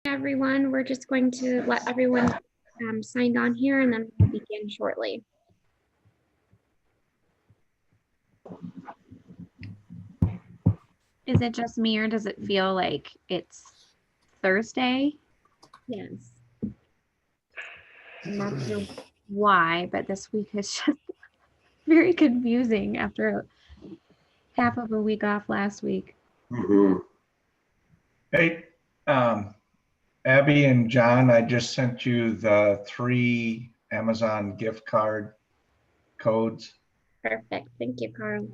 Everyone, we're just going to let everyone signed on here and then we'll begin shortly. Is it just me or does it feel like it's Thursday? Yes. I'm not sure why, but this week is just very confusing after half of a week off last week. Hey, Abby and John, I just sent you the 3 Amazon gift card codes. Perfect. Thank you, Carl.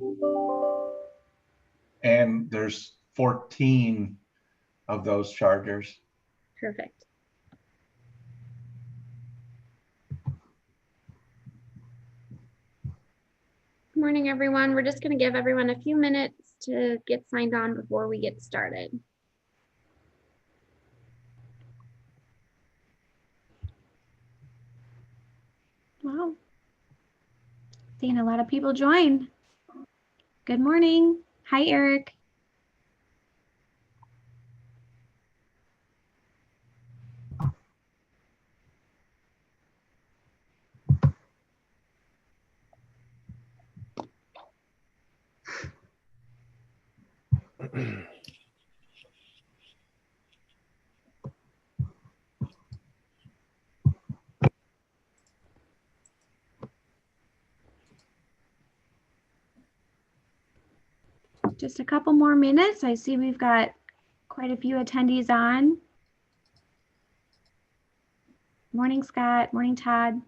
And there's 14 of those chargers. Perfect. Good morning, everyone. We're just going to give everyone a few minutes to get signed on before we get started. Wow. Seeing a lot of people join. Good morning. Hi, Eric. Just a couple more minutes. I see we've got quite a few attendees on. Morning, Scott. Morning, Todd.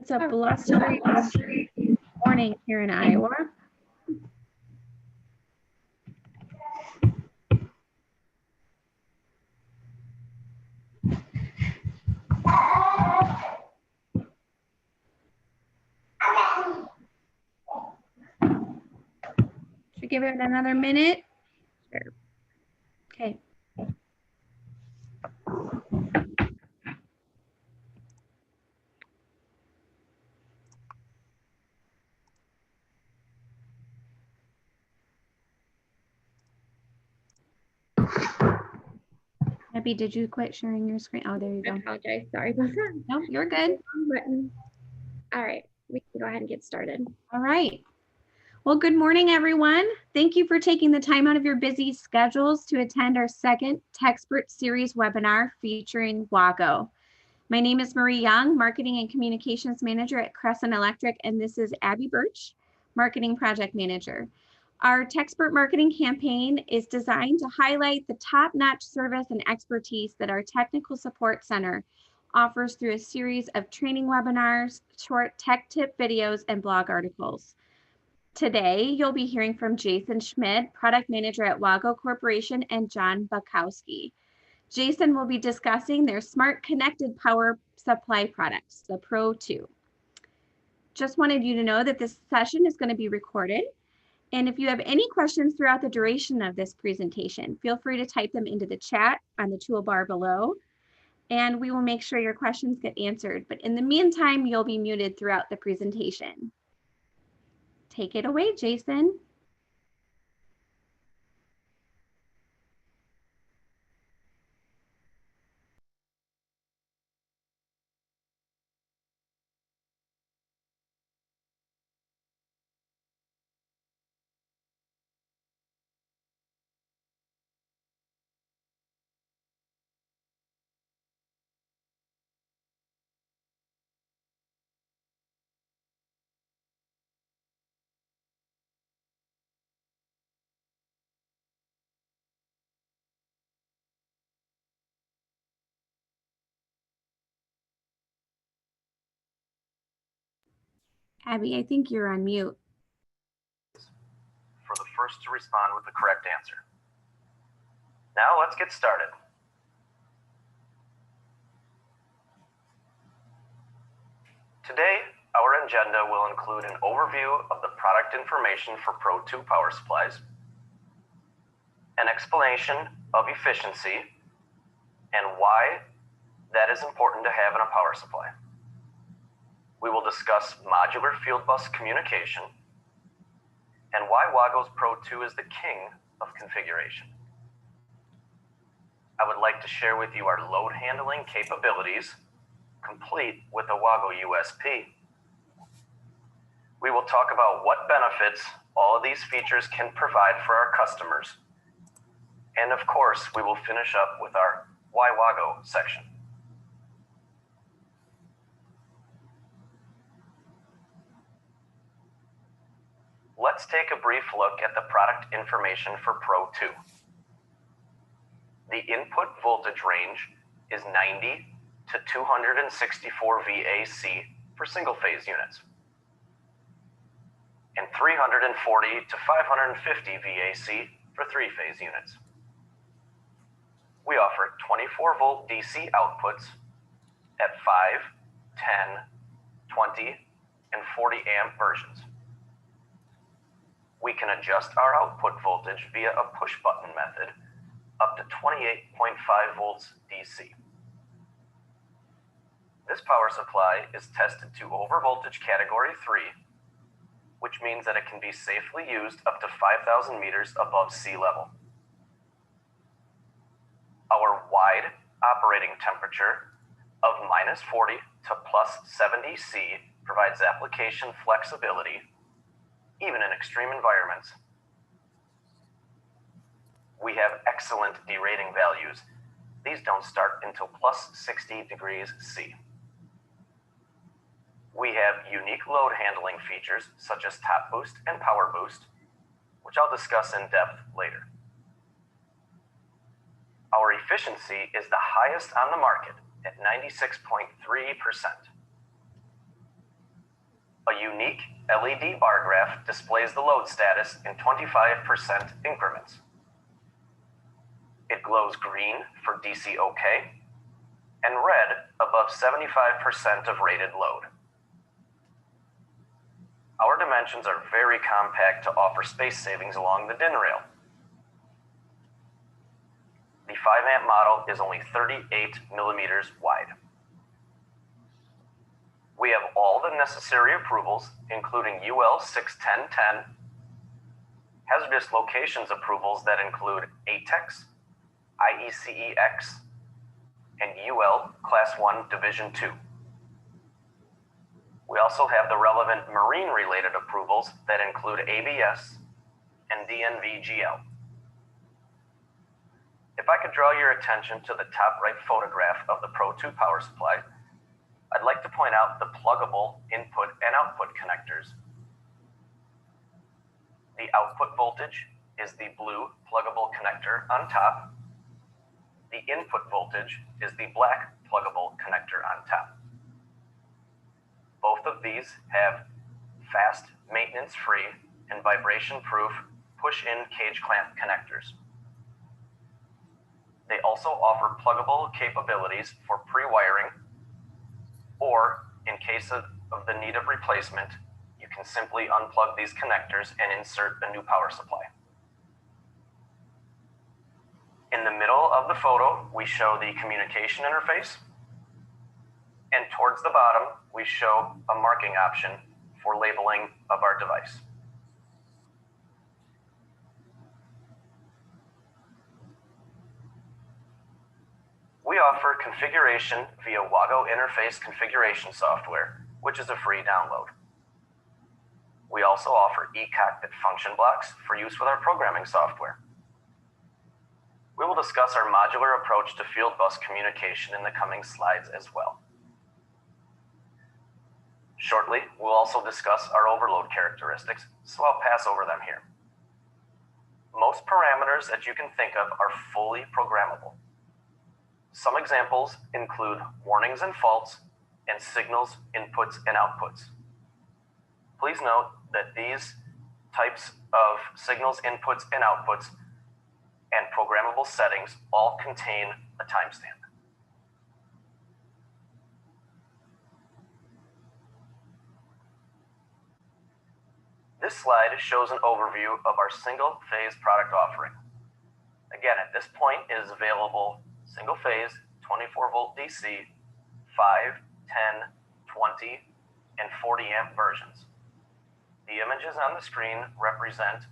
It's a blustery morning here in Iowa. Should give it another minute. Sure. Okay. Abby, did you quit sharing your screen? Oh, there you go. I apologize. Sorry about that. No, you're good. Button. All right, we can go ahead and get started. All right. Well, good morning, everyone. Thank you for taking the time out of your busy schedules to attend our second TechXpert series webinar featuring WAGO. My name is Marie Young, Marketing and Communications Manager at Crescent Electric, and this is Abby Birch, Marketing Project Manager. Our TechXpert marketing campaign is designed to highlight the top-notch service and expertise that our Technical Support Center offers through a series of training webinars, short tech tip videos, and blog articles. Today, you'll be hearing from Jason Schmidt, Product Manager at WAGO Corporation, and John Bukowski. Jason will be discussing their smart connected power supply products, the Pro 2. Just wanted you to know that this session is going to be recorded. And if you have any questions throughout the duration of this presentation, feel free to type them into the chat on the toolbar below, and we will make sure your questions get answered. But in the meantime, you'll be muted throughout the presentation. Take it away, Jason. Abby, I think you're on mute. For the first to respond with the correct answer. Now let's get started. Today, our agenda will include an overview of the product information for Pro 2 power supplies, an explanation of efficiency, and why that is important to have in a power supply. We will discuss modular Fieldbus communication and why WAGO's Pro 2 is the king of configuration. I would like to share with you our load handling capabilities, complete with a WAGO USP. We will talk about what benefits all of these features can provide for our customers. And of course, we will finish up with our Why WAGO section. Let's take a brief look at the product information for Pro 2. The input voltage range is 90 to 264 VAC for single-phase units, and 340 to 550 VAC for three-phase units. We offer 24-volt DC outputs at 5, 10, 20, and 40 amp versions. We can adjust our output voltage via a push-button method up to 28.5 volts DC. This power supply is tested to overvoltage category 3, which means that it can be safely used up to 5,000 meters above sea level. Our wide operating temperature of -40 to +70 C provides application flexibility even in extreme environments. We have excellent derating values. These don't start until +60 degrees C. We have unique load handling features such as top boost and power boost, which I'll discuss in depth later. Our efficiency is the highest on the market at 96.3%. A unique LED bar graph displays the load status in 25% increments. It glows green for DC OK and red above 75% of rated load. Our dimensions are very compact to offer space savings along the DIN rail. The 5 amp model is only 38 millimeters wide. We have all the necessary approvals, including UL 61010, hazardous locations approvals that include ATEX, IECEX, and UL Class 1 Division 2. We also have the relevant marine-related approvals that include ABS and DNVGL. If I could draw your attention to the top right photograph of the Pro 2 power supply, I'd like to point out the pluggable input and output connectors. The output voltage is the blue pluggable connector on top. The input voltage is the black pluggable connector on top. Both of these have fast, maintenance-free, and vibration-proof push-in cage clamp connectors. They also offer pluggable capabilities for pre-wiring, or in case of the need of replacement, you can simply unplug these connectors and insert a new power supply. In the middle of the photo, we show the communication interface, and towards the bottom, we show a marking option for labeling of our device. We offer configuration via WAGO interface configuration software, which is a free download. We also offer eCockpit function blocks for use with our programming software. We will discuss our modular approach to Fieldbus communication in the coming slides as well. Shortly, we'll also discuss our overload characteristics, so I'll pass over them here. Most parameters that you can think of are fully programmable. Some examples include warnings and faults, and signals, inputs, and outputs. Please note that these types of signals, inputs, and outputs and programmable settings all contain a timestamp. This slide shows an overview of our single-phase product offering. Again, at this point, it is available single-phase, 24-volt DC, 5, 10, 20, and 40-amp versions. The images on the screen represent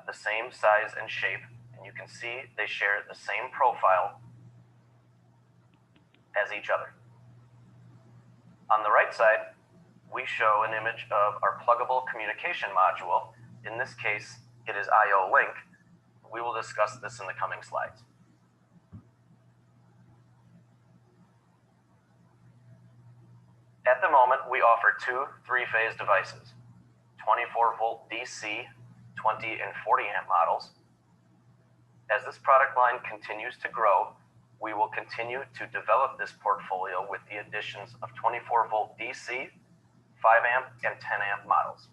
the same size and shape, and you can see they share the same profile as each other. On the right side, we show an image of our pluggable communication module. In this case, it is IO Link. We will discuss this in the coming slides. At the moment, we offer two 3-phase devices, 24-volt DC, 20 and 40 amp models. As this product line continues to grow, we will continue to develop this portfolio with the additions of 24-volt DC, 5 amp and 10 amp models.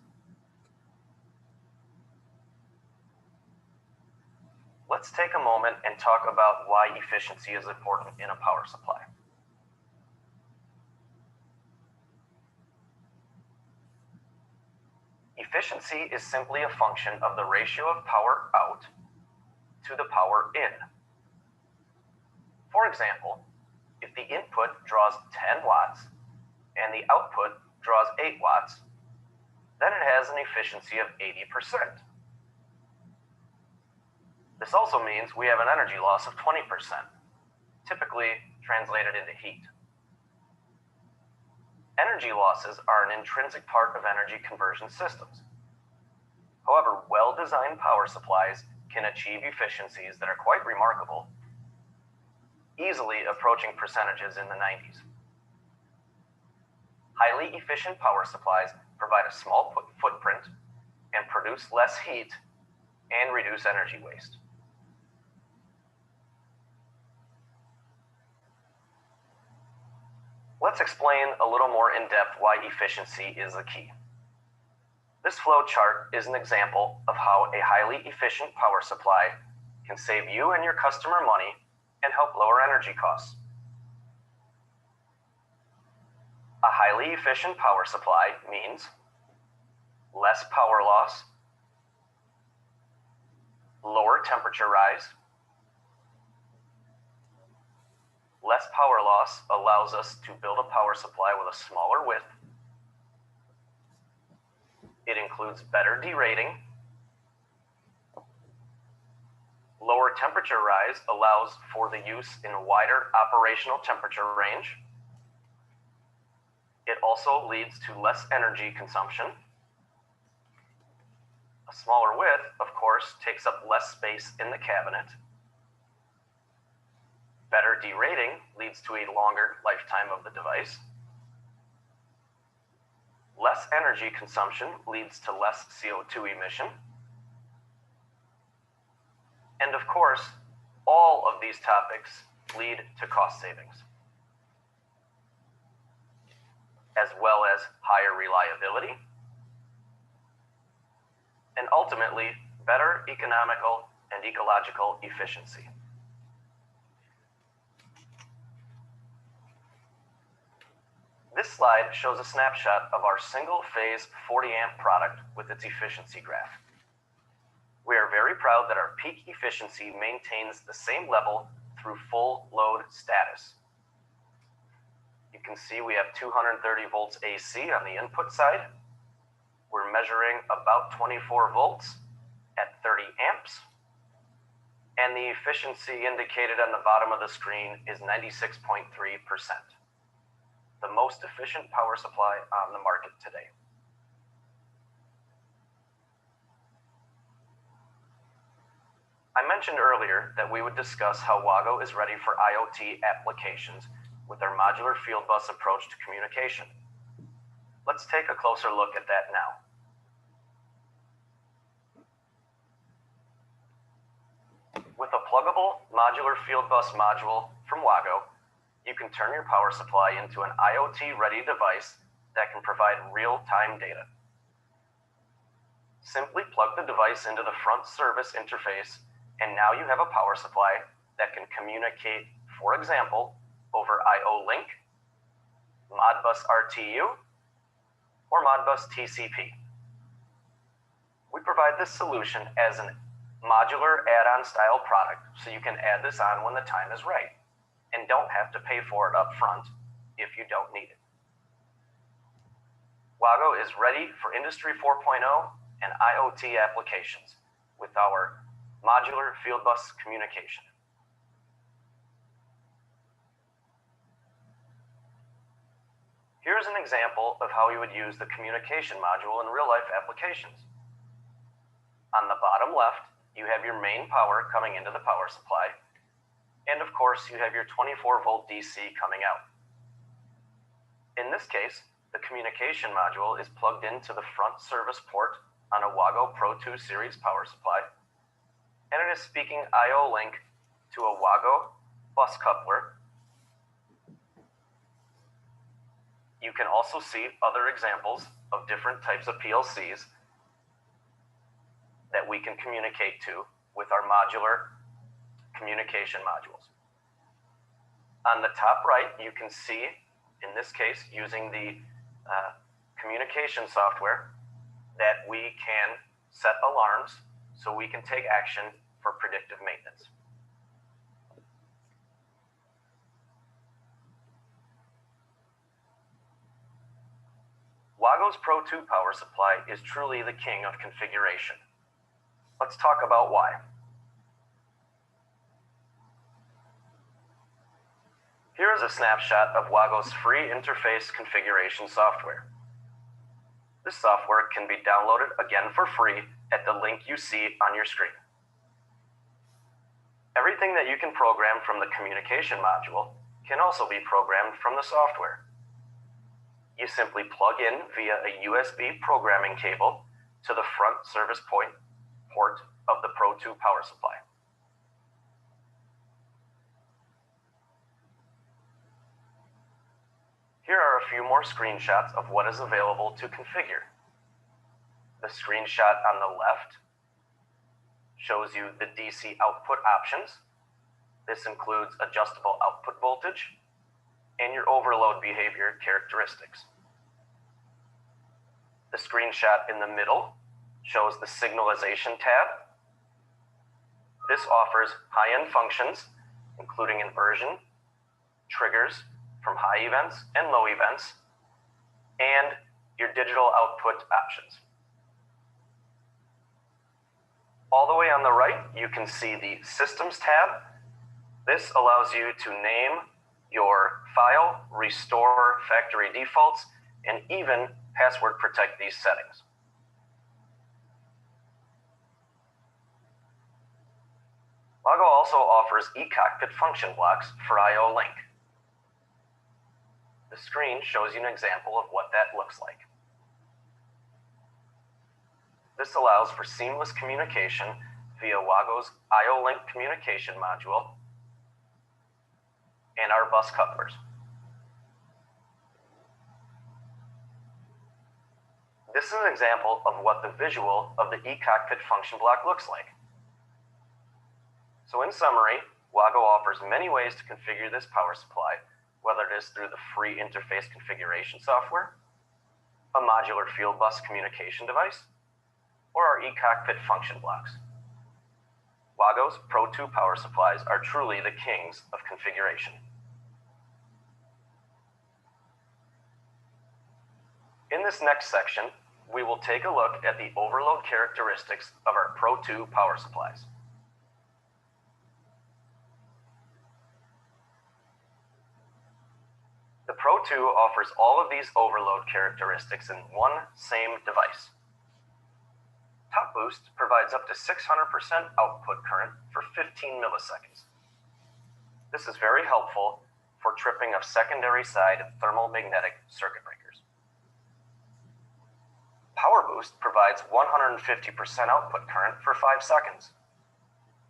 Let's take a moment and talk about why efficiency is important in a power supply. Efficiency is simply a function of the ratio of power out to the power in. For example, if the input draws 10 watts and the output draws 8 watts, then it has an efficiency of 80%. This also means we have an energy loss of 20%, typically translated into heat. Energy losses are an intrinsic part of energy conversion systems. However, well-designed power supplies can achieve efficiencies that are quite remarkable, easily approaching percentages in the 90s. Highly efficient power supplies provide a small footprint and produce less heat and reduce energy waste. Let's explain a little more in depth why efficiency is the key. This flow chart is an example of how a highly efficient power supply can save you and your customer money and help lower energy costs. A highly efficient power supply means less power loss, lower temperature rise. Less power loss allows us to build a power supply with a smaller width. It includes better derating. Lower temperature rise allows for the use in a wider operational temperature range. It also leads to less energy consumption. A smaller width, of course, takes up less space in the cabinet. Better derating leads to a longer lifetime of the device. Less energy consumption leads to less CO2 emission. And of course, all of these topics lead to cost savings, as well as higher reliability, and ultimately better economical and ecological efficiency. This slide shows a snapshot of our single-phase 40-amp product with its efficiency graph. We are very proud that our peak efficiency maintains the same level through full load status. You can see we have 230 volts AC on the input side. We're measuring about 24 volts at 30 amps. And the efficiency indicated on the bottom of the screen is 96.3%. The most efficient power supply on the market today. I mentioned earlier that we would discuss how WAGO is ready for IoT applications with our modular Fieldbus approach to communication. Let's take a closer look at that now. With a pluggable modular Fieldbus module from WAGO, you can turn your power supply into an IoT-ready device that can provide real-time data. Simply plug the device into the front service interface, and now you have a power supply that can communicate, for example, over I/O link, Modbus RTU, or Modbus TCP. We provide this solution as a modular add-on style product, so you can add this on when the time is right and don't have to pay for it up front if you don't need it. WAGO is ready for Industry 4.0 and IoT applications with our modular Fieldbus communication. Here's an example of how you would use the communication module in real-life applications. On the bottom left, you have your main power coming into the power supply, and of course, you have your 24-volt DC coming out. In this case, the communication module is plugged into the front service port on a WAGO Pro 2 series power supply, and it is speaking I/O link to a WAGO bus coupler. You can also see other examples of different types of PLCs that we can communicate to with our modular communication modules. On the top right, you can see, in this case, using the communication software, that we can set alarms so we can take action for predictive maintenance. WAGO's Pro 2 power supply is truly the king of configuration. Let's talk about why. Here is a snapshot of WAGO's free interface configuration software. This software can be downloaded again for free at the link you see on your screen. Everything that you can program from the communication module can also be programmed from the software. You simply plug in via a USB programming cable to the front service port of the Pro 2 power supply. Here are a few more screenshots of what is available to configure. The screenshot on the left shows you the DC output options. This includes adjustable output voltage and your overload behavior characteristics. The screenshot in the middle shows the signalization tab. This offers high-end functions, including inversion, triggers from high events and low events, and your digital output options. All the way on the right, you can see the Systems tab. This allows you to name your file, restore factory defaults, and even password protect these settings. WAGO also offers eCockpit function blocks for I/O link. The screen shows you an example of what that looks like. This allows for seamless communication via WAGO's I/O link communication module and our bus couplers. This is an example of what the visual of the eCockpit function block looks like. So in summary, WAGO offers many ways to configure this power supply, whether it is through the free interface configuration software, a modular Fieldbus communication device, or our eCockpit function blocks. WAGO's Pro 2 power supplies are truly the kings of configuration. In this next section, we will take a look at the overload characteristics of our Pro 2 power supplies. The Pro 2 offers all of these overload characteristics in one same device. Top boost provides up to 600% output current for 15 milliseconds. This is very helpful for tripping of secondary side thermal magnetic circuit breakers. Power boost provides 150% output current for 5 seconds.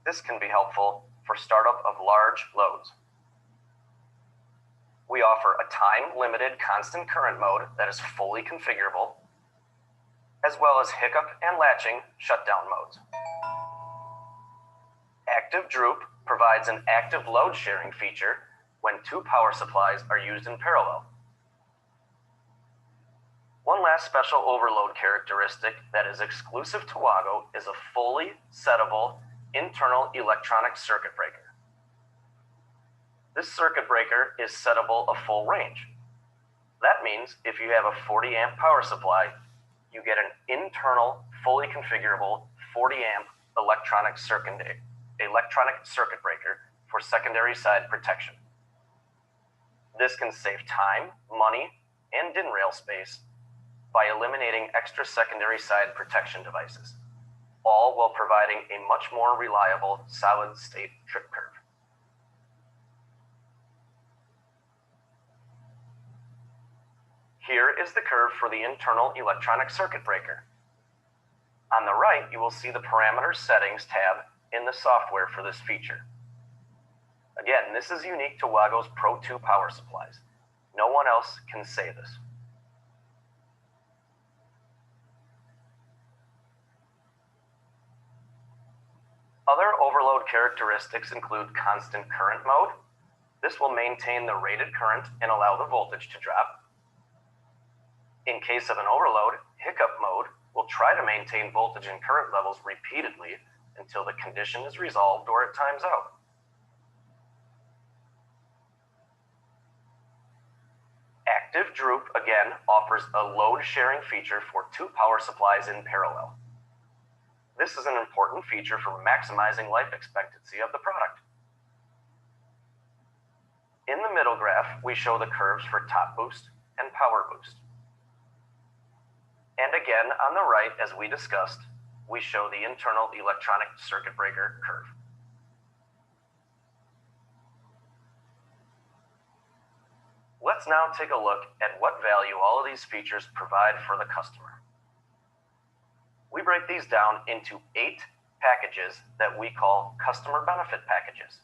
This can be helpful for startup of large loads. We offer a time-limited constant current mode that is fully configurable. as well as hiccup and latching shutdown modes. Active droop provides an active load sharing feature when two power supplies are used in parallel. One last special overload characteristic that is exclusive to WAGO is a fully settable internal electronic circuit breaker. This circuit breaker is settable a full range. That means if you have a 40 amp power supply, you get an internal, fully configurable 40 amp electronic circuit breaker for secondary side protection. This can save time, money, and DIN rail space by eliminating extra secondary side protection devices, all while providing a much more reliable solid state trip curve. Here is the curve for the internal electronic circuit breaker. On the right, you will see the parameters settings tab in the software for this feature. Again, this is unique to WAGO's Pro 2 power supplies. No one else can say this. Other overload characteristics include constant current mode. This will maintain the rated current and allow the voltage to drop. In case of an overload, hiccup mode will try to maintain voltage and current levels repeatedly until the condition is resolved or it times out. Active droop, again, offers a load sharing feature for two power supplies in parallel. This is an important feature for maximizing life expectancy of the product. In the middle graph, we show the curves for top boost and power boost. And again, on the right, as we discussed, we show the internal electronic circuit breaker curve. Let's now take a look at what value all of these features provide for the customer. We break these down into 8 packages that we call customer benefit packages.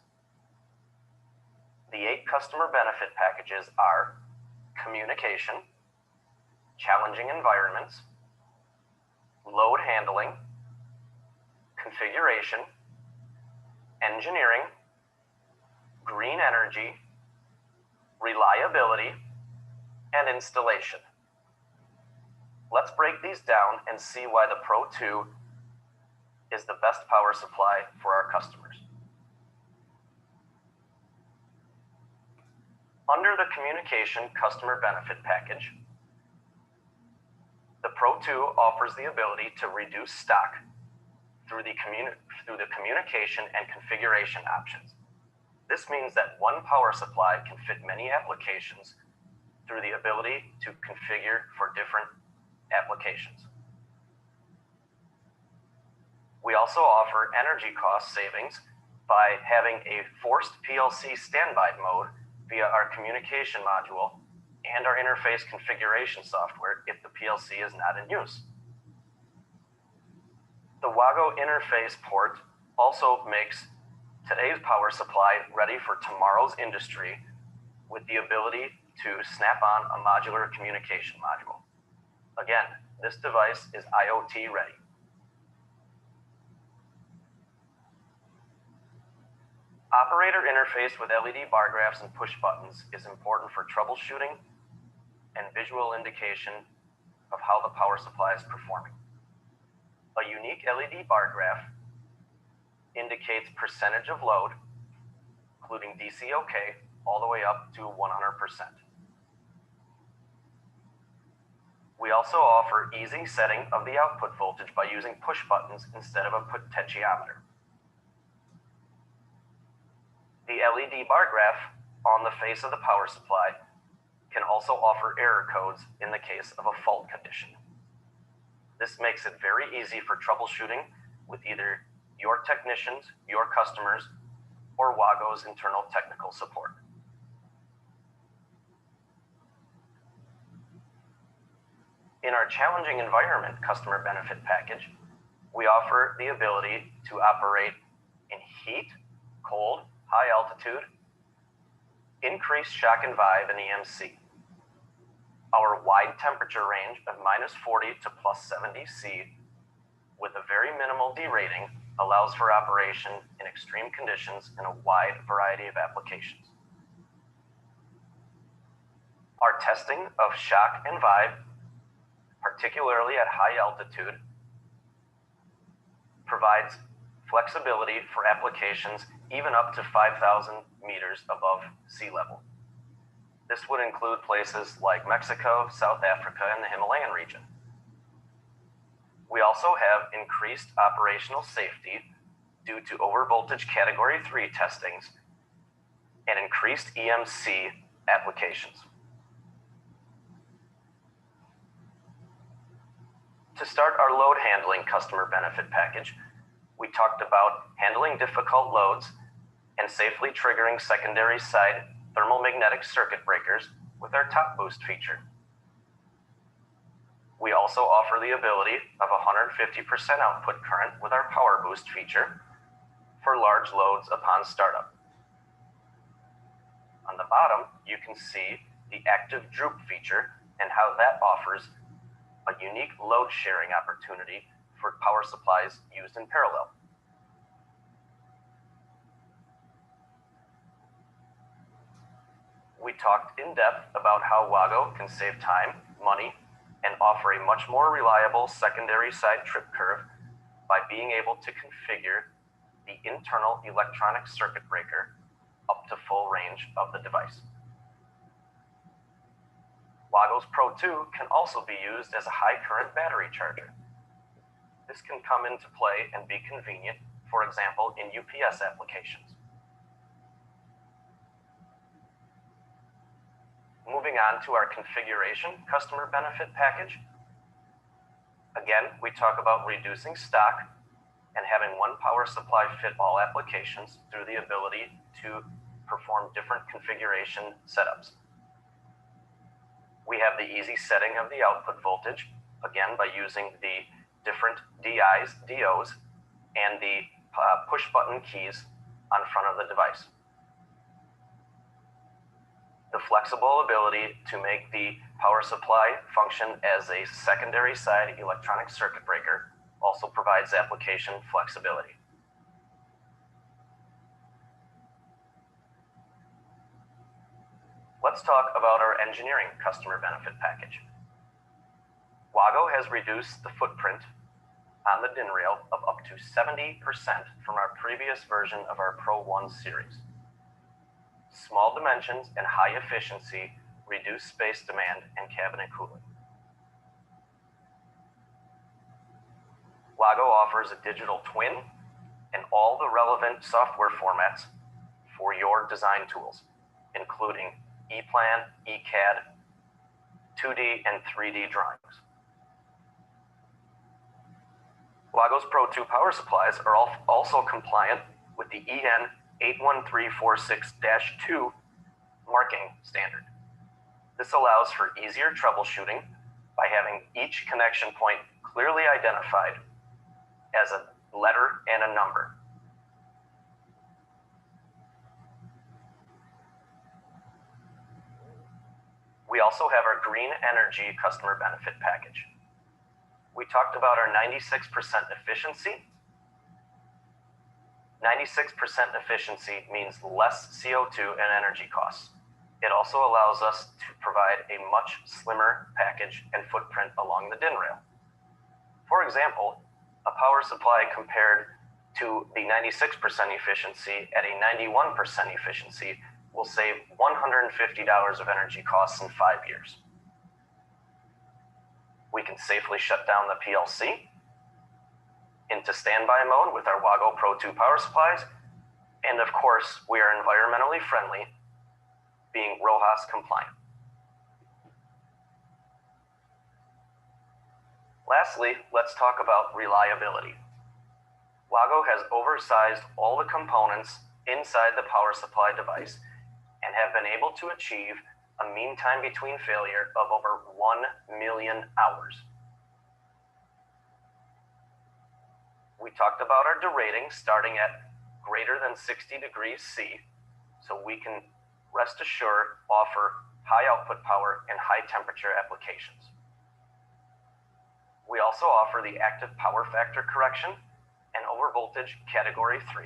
The 8 customer benefit packages are communication, challenging environments, load handling, configuration, engineering, green energy, reliability, and installation. Let's break these down and see why the Pro 2 is the best power supply for our customers. Under the communication customer benefit package, the Pro 2 offers the ability to reduce stock through the communication and configuration options. This means that one power supply can fit many applications through the ability to configure for different applications. We also offer energy cost savings by having a forced PLC standby mode via our communication module and our interface configuration software if the PLC is not in use. The WAGO interface port also makes today's power supply ready for tomorrow's industry with the ability to snap on a modular communication module. Again, this device is IoT ready. Operator interface with LED bar graphs and push buttons is important for troubleshooting and visual indication of how the power supply is performing. A unique LED bar graph indicates percentage of load, including DC OK, all the way up to 100%. We also offer easy setting of the output voltage by using push buttons instead of a potentiometer. The LED bar graph on the face of the power supply can also offer error codes in the case of a fault condition. This makes it very easy for troubleshooting with either your technicians, your customers, or WAGO's internal technical support. In our challenging environment customer benefit package, we offer the ability to operate in heat, cold, high altitude, increased shock and vibe, and EMC. Our wide temperature range of -40 to +70 C with a very minimal derating allows for operation in extreme conditions in a wide variety of applications. Our testing of shock and vibe, particularly at high altitude, provides flexibility for applications even up to 5,000 meters above sea level. This would include places like Mexico, South Africa, and the Himalayan region. We also have increased operational safety due to overvoltage category 3 testings and increased EMC applications. To start our load handling customer benefit package, we talked about handling difficult loads and safely triggering secondary side thermomagnetic circuit breakers with our top boost feature. We also offer the ability of 150% output current with our power boost feature for large loads upon startup. On the bottom, you can see the active droop feature and how that offers a unique load sharing opportunity for power supplies used in parallel. We talked in depth about how WAGO can save time, money, and offer a much more reliable secondary side trip curve by being able to configure the internal electronic circuit breaker up to full range of the device. WAGO's Pro 2 can also be used as a high current battery charger. This can come into play and be convenient, for example, in UPS applications. Moving on to our configuration customer benefit package. Again, we talk about reducing stock and having one power supply fit all applications through the ability to perform different configuration setups. We have the easy setting of the output voltage, again, by using the different DIs, DOs, and the push button keys on front of the device. The flexible ability to make the power supply function as a secondary side electronic circuit breaker also provides application flexibility. Let's talk about our engineering customer benefit package. WAGO has reduced the footprint on the DIN rail of up to 70% from our previous version of our Pro 1 series. Small dimensions and high efficiency reduce space demand and cabinet cooling. WAGO offers a digital twin and all the relevant software formats for your design tools, including ePlan, eCAD, 2D, and 3D drawings. WAGO's Pro 2 power supplies are also compliant with the EN 81346-2 marking standard. This allows for easier troubleshooting by having each connection point clearly identified as a letter and a number. We also have our green energy customer benefit package. We talked about our 96% efficiency. 96% efficiency means less CO2 and energy costs. It also allows us to provide a much slimmer package and footprint along the DIN rail. For example, a power supply compared to the 96% efficiency at a 91% efficiency will save $150 of energy costs in 5 years. We can safely shut down the PLC into standby mode with our WAGO Pro 2 power supplies. And of course, we are environmentally friendly, being RoHS compliant. Lastly, let's talk about reliability. WAGO has oversized all the components inside the power supply device and have been able to achieve a mean time between failure of over 1 million hours. We talked about our derating starting at greater than 60 degrees C, so we can rest assured offer high output power, and high temperature applications. We also offer the active power factor correction and overvoltage category 3.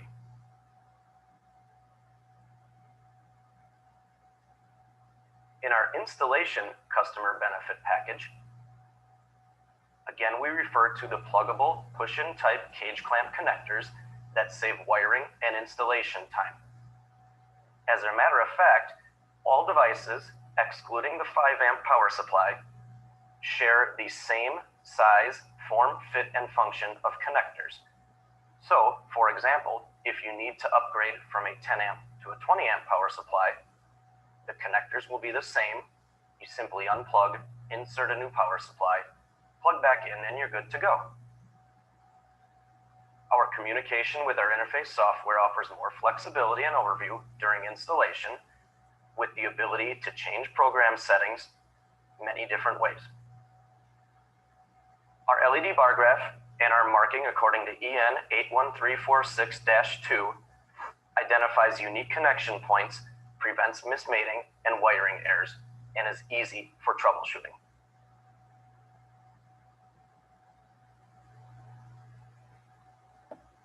In our installation customer benefit package, again, we refer to the pluggable push-in type cage clamp connectors that save wiring and installation time. As a matter of fact, all devices, excluding the 5-amp power supply, share the same size, form, fit, and function of connectors. So, for example, if you need to upgrade from a 10-amp to a 20-amp power supply, the connectors will be the same. You simply unplug, insert a new power supply, plug back in, and you're good to go. Our communication with our interface software offers more flexibility and overview during installation, with the ability to change program settings many different ways. Our LED bar graph and our marking according to EN 81346-2 identifies unique connection points, prevents mismating and wiring errors, and is easy for troubleshooting.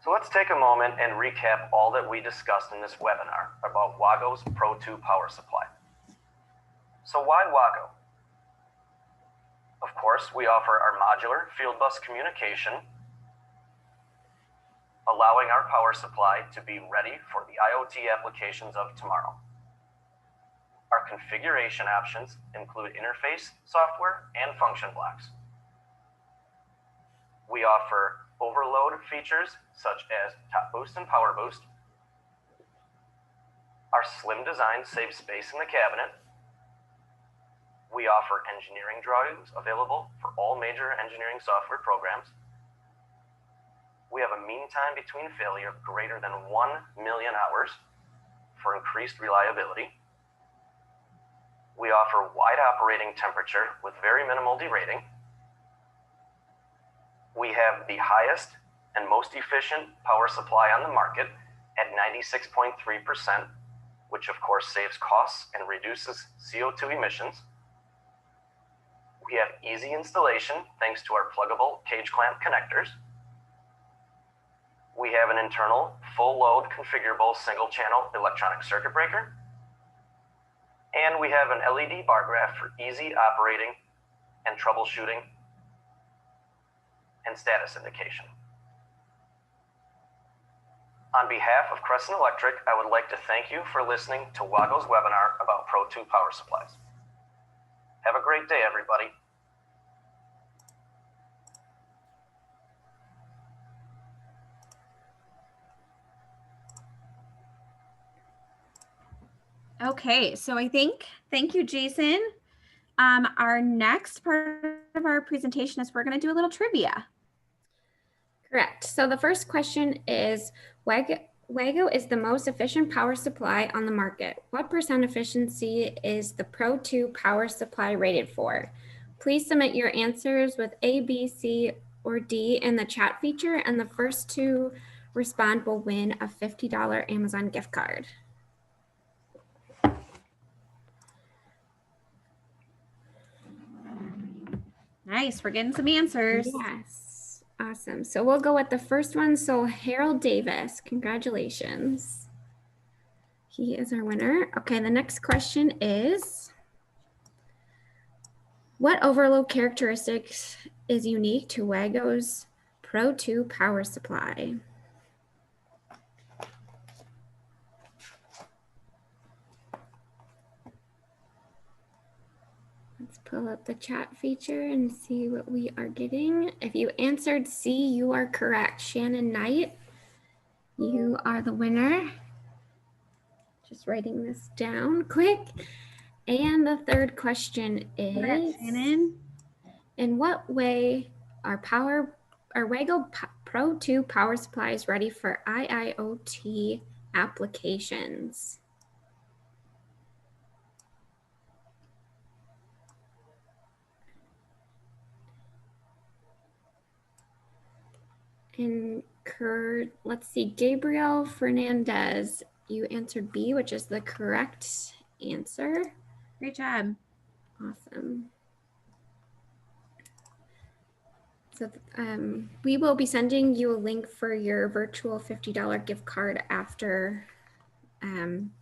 So let's take a moment and recap all that we discussed in this webinar about WAGO's Pro 2 power supply. So why WAGO? Of course, we offer our modular Fieldbus communication, allowing our power supply to be ready for the IoT applications of tomorrow. Our configuration options include interface software and function blocks. We offer overload features such as top boost and power boost. Our slim design saves space in the cabinet. We offer engineering drawings available for all major engineering software programs. We have a mean time between failure of greater than 1 million hours for increased reliability. We offer wide operating temperature with very minimal derating. We have the highest and most efficient power supply on the market at 96.3%, which of course saves costs and reduces CO2 emissions. We have easy installation thanks to our pluggable cage clamp connectors. We have an internal full load configurable single channel electronic circuit breaker. And we have an LED bar graph for easy operating and troubleshooting and status indication. On behalf of Crescent Electric, I would like to thank you for listening to WAGO's webinar about Pro 2 power supplies. Have a great day, everybody. Okay, so thank you, Jason. Our next part of our presentation is we're going to do a little trivia. Correct. So the first question is, WAGO is the most efficient power supply on the market. What % efficiency is the Pro 2 power supply rated for? Please submit your answers with A, B, C, or D in the chat feature, and the first to respond will win a $50 Amazon gift card. Nice, we're getting some answers. Yes, awesome. So we'll go with the first one. So Harold Davis, congratulations. He is our winner. Okay, the next question is, what overload characteristics is unique to WAGO's Pro 2 power supply? Let's pull up the chat feature and see what we are getting. If you answered C, you are correct. Shannon Knight, you are the winner. Just writing this down quick. And the third question is, Shannon, in what way are WAGO Pro 2 power supplies ready for IIoT applications? And let's see, Gabriel Fernandez, you answered B, which is the correct answer. Great job. Awesome. So we will be sending you a link for your virtual $50 gift card after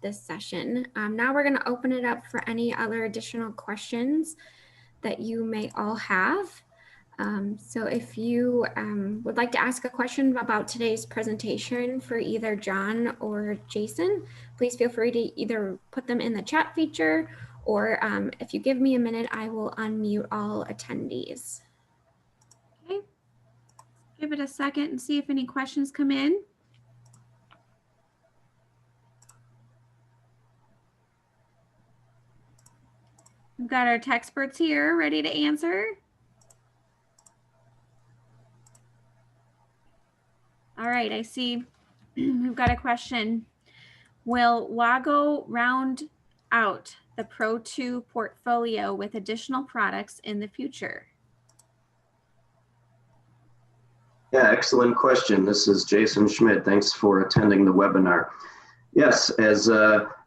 this session. Now we're going to open it up for any other additional questions that you may all have. So if you would like to ask a question about today's presentation for either John or Jason, please feel free to either put them in the chat feature, or if you give me a minute, I will unmute all attendees. Okay. Give it a second and see if any questions come in. We've got our TechXperts here ready to answer. All right, I see we've got a question. Will WAGO round out the Pro 2 portfolio with additional products in the future? Yeah, excellent question. This is Jason Schmidt. Thanks for attending the webinar. Yes, as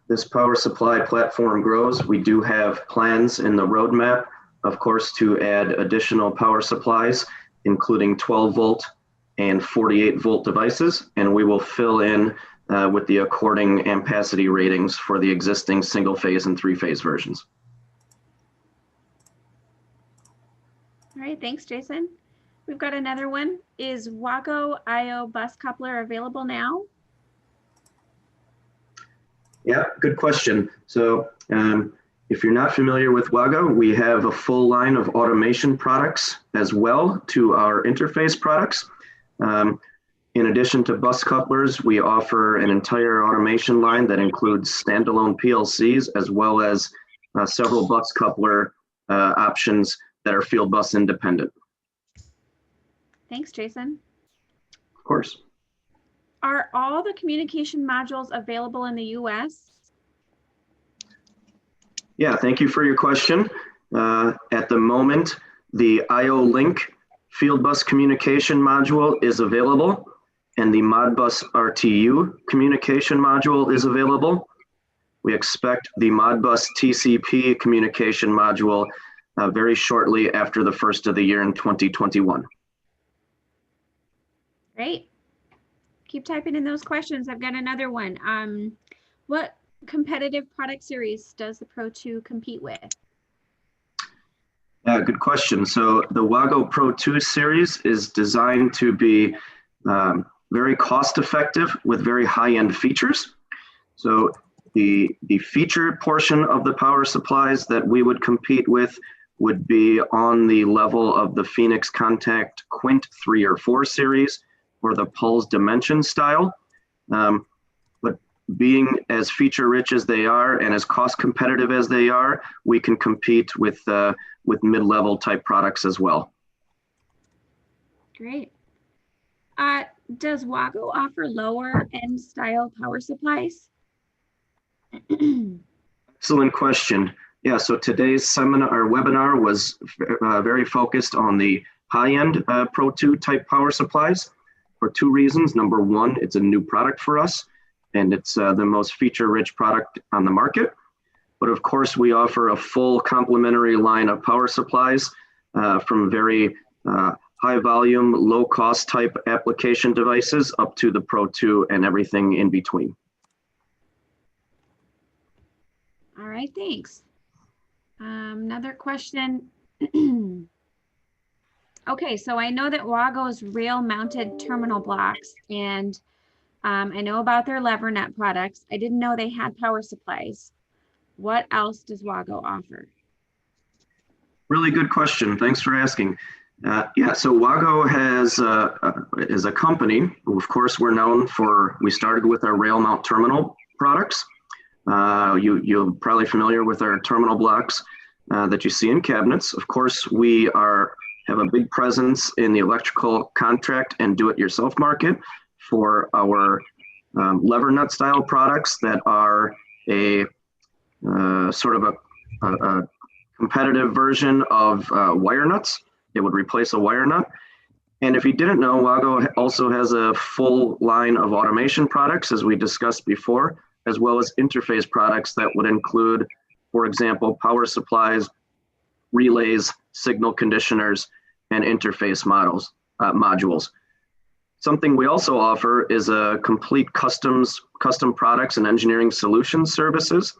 this power supply platform grows, we do have plans in the roadmap, of course, to add additional power supplies, including 12 volt and 48 volt devices, and we will fill in with the according ampacity ratings for the existing single phase and 3-phase versions. All right, thanks, Jason. We've got another one. Is WAGO IO bus coupler available now? Yeah, good question. So if you're not familiar with WAGO, we have a full line of automation products as well to our interface products. In addition to bus couplers, we offer an entire automation line that includes standalone PLCs as well as several bus coupler options that are Fieldbus independent. Thanks, Jason. Of course. Are all the communication modules available in the US? Yeah, thank you for your question. At the moment, the IO Link Fieldbus communication module is available, and the Modbus RTU communication module is available. We expect the Modbus TCP communication module very shortly after the first of the year in 2021. Great. Keep typing in those questions. I've got another one. What competitive product series does the Pro 2 compete with? Yeah, good question. So the WAGO Pro 2 series is designed to be very cost effective with very high-end features. So the feature portion of the power supplies that we would compete with would be on the level of the Phoenix Contact Quint 3 or 4 series or the Pulse Dimension style. But being as feature rich as they are and as cost competitive as they are, we can compete with mid-level type products as well. Great. Does WAGO offer lower end style power supplies? Excellent question. Yeah, so today's seminar or webinar was very focused on the high-end Pro 2 type power supplies for two reasons. Number one, it's a new product for us, and it's the most feature-rich product on the market. But of course, we offer a full complementary line of power supplies from very high volume, low cost type application devices up to the Pro 2 and everything in between. All right, thanks. Another question. Okay, so I know that WAGO's rail mounted terminal blocks, and I know about their LeverNet products. I didn't know they had power supplies. What else does WAGO offer? Really good question. Thanks for asking. Yeah, so WAGO is a company. Of course, we're known for, we started with our rail mount terminal products. You're probably familiar with our terminal blocks that you see in cabinets. Of course, we have a big presence in the electrical contract and do-it-yourself market for our LeverNet style products that are a sort of a competitive version of wire nuts. It would replace a wire nut. And if you didn't know, WAGO also has a full line of automation products, as we discussed before, as well as interface products that would include for example, power supplies, relays, signal conditioners, and interface modules. Something we also offer is a complete custom products and engineering solutions services.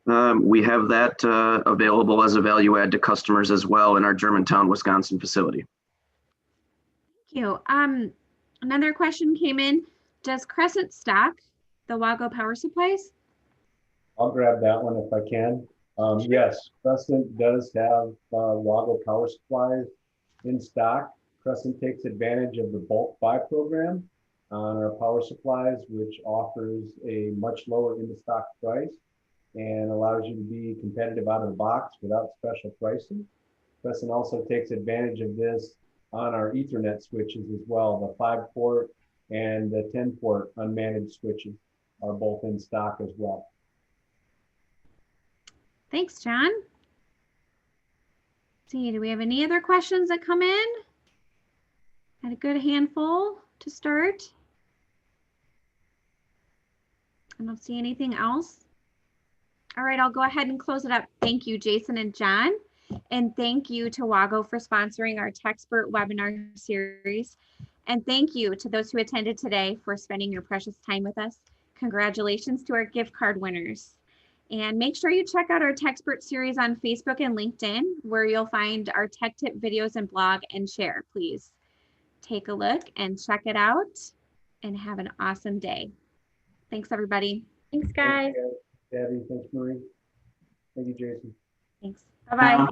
We have that available as a value add to customers as well in our Germantown, Wisconsin facility. Thank you. Another question came in. Does Crescent stock the WAGO power supplies? I'll grab that one if I can. Yes, Crescent does have WAGO power supplies in stock. Crescent takes advantage of the bulk buy program on our power supplies, which offers a much lower in-stock price and allows you to be competitive out of the box without special pricing. Crescent also takes advantage of this on our Ethernet switches as well. The 5-port and the 10-port unmanaged switches are both in stock as well. Thanks, John. Let's see, do we have any other questions that come in? Had a good handful to start. I don't see anything else. All right, I'll go ahead and close it up. Thank you, Jason and John. And thank you to WAGO for sponsoring our TechXpert webinar series. And thank you to those who attended today for spending your precious time with us. Congratulations to our gift card winners. And make sure you check out our TechXpert series on Facebook and LinkedIn, where you'll find our tech tip videos and blog, and share. Please take a look and check it out and have an awesome day. Thanks, everybody. Thanks, guys. Thanks, Abby. Thanks, Marie. Thank you, Jason. Thanks. Bye-bye.